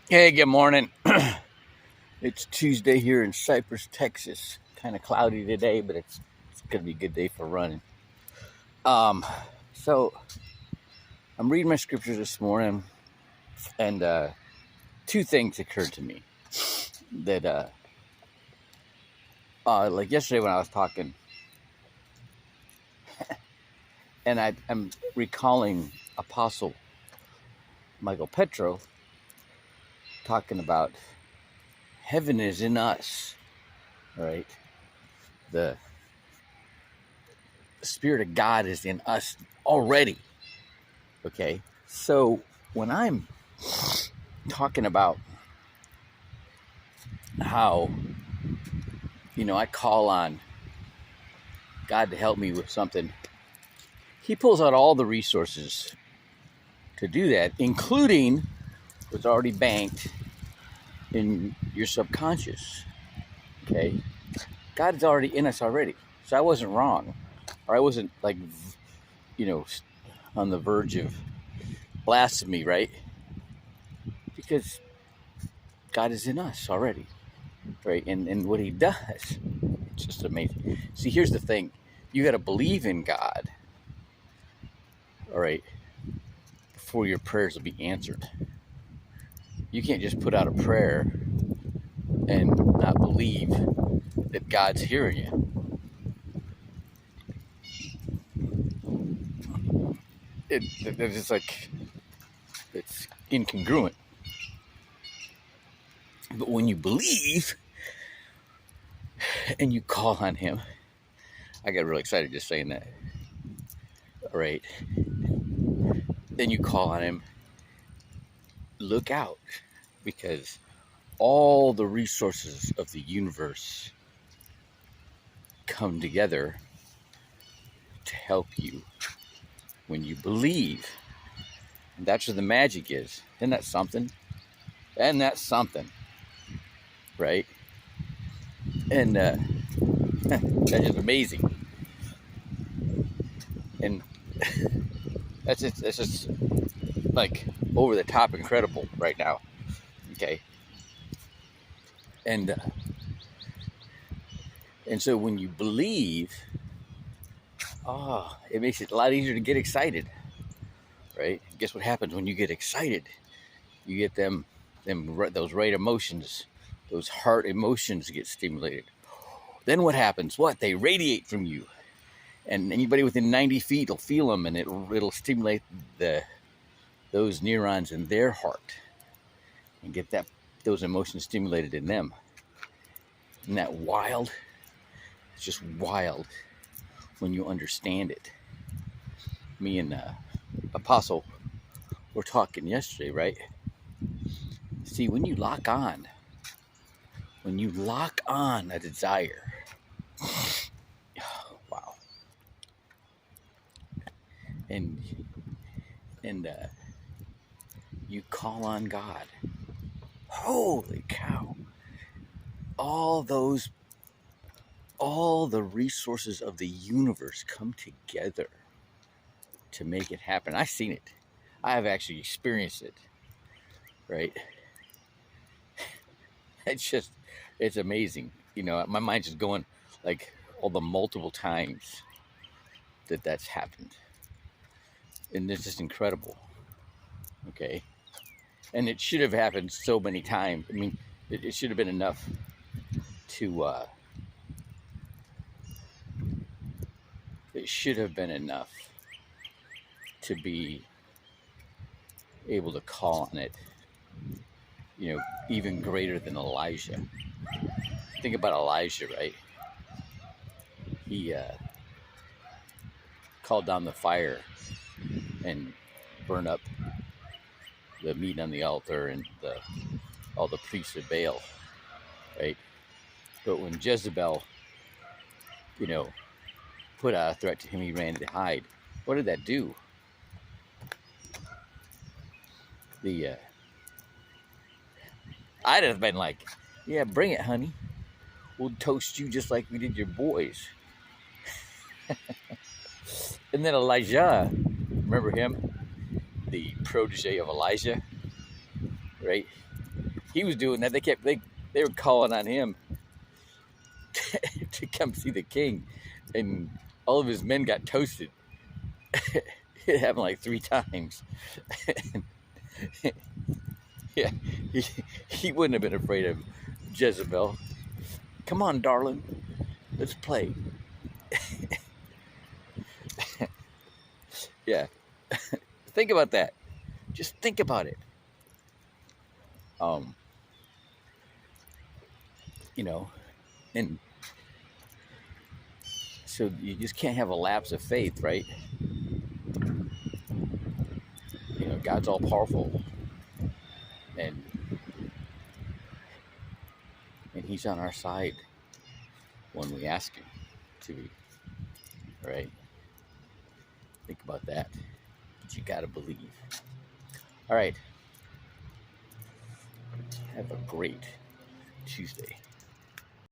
Hey, good morning. It's Tuesday here in Cypress, Texas. Kind of cloudy today, but it's gonna be a good day for running. Um, so I'm reading my scriptures this morning, and two things occurred to me that, like yesterday when I was talking, and I'm recalling Apostle Michael Petro talking about heaven is in us, right? The Spirit of God is in us already. Okay, so when I'm talking about how, I call on God to help me with something, He pulls out all the resources to do that, including what's already banked in your subconscious. Okay, God's already in us already, so I wasn't wrong, or I wasn't like, you know, on the verge of blasphemy, right? Because God is in us already, right? And what He does, it's just amazing. See, here's the thing: you got to believe in God, all right, before your prayers will be answered. You can't just put out a prayer and not believe that God's hearing you. It's just like, it's incongruent. But when you believe and you call on Him, I got really excited just saying that. All right, then you call on Him. Look out, because all the resources of the universe come together to help you when you believe. And that's where the magic is. Isn't that something? And that's something, right? And that's just amazing. And that's just like over the top incredible right now. Okay. And and so when you believe, it makes it a lot easier to get excited, right? Guess what happens when you get excited? You get those right emotions, those heart emotions get stimulated. Then what happens? What? They radiate from you, and anybody within 90 feet will feel them, and it'll stimulate those neurons in their heart and get those emotions stimulated in them. Isn't that wild? It's just wild when you understand it. Me and Apostle were talking yesterday, right? See, when you lock on a desire, wow, and you call on God, holy cow! All the resources of the universe come together to make it happen. I've seen it. I have actually experienced it, right? It's amazing. My mind's just going like all the multiple times that's happened. And it's just incredible. Okay. And it should have happened so many times. I mean, it should have been enough to, it should have been enough to be able to call on it, even greater than Elijah. Think about Elijah, right? He called down the fire and burned up the meat on the altar and all the priests of Baal, right? But when Jezebel, put out a threat to him, he ran to hide. What did that do? I'd have been like, yeah, bring it, honey. We'll toast you just like we did your boys. And then Elijah, remember him? The protege of Elijah, right? he was doing that. They were calling on him to come see the king, and all of his men got toasted. It happened like 3 times. Yeah, he wouldn't have been afraid of Jezebel. Come on, darling, let's play. Yeah, think about that. Just think about it. Um, you know, and so you just can't have a lapse of faith, right? You know, God's all powerful, and He's on our side when we ask Him to be. Right? Think about that. But you gotta believe. All right. Have a great Tuesday.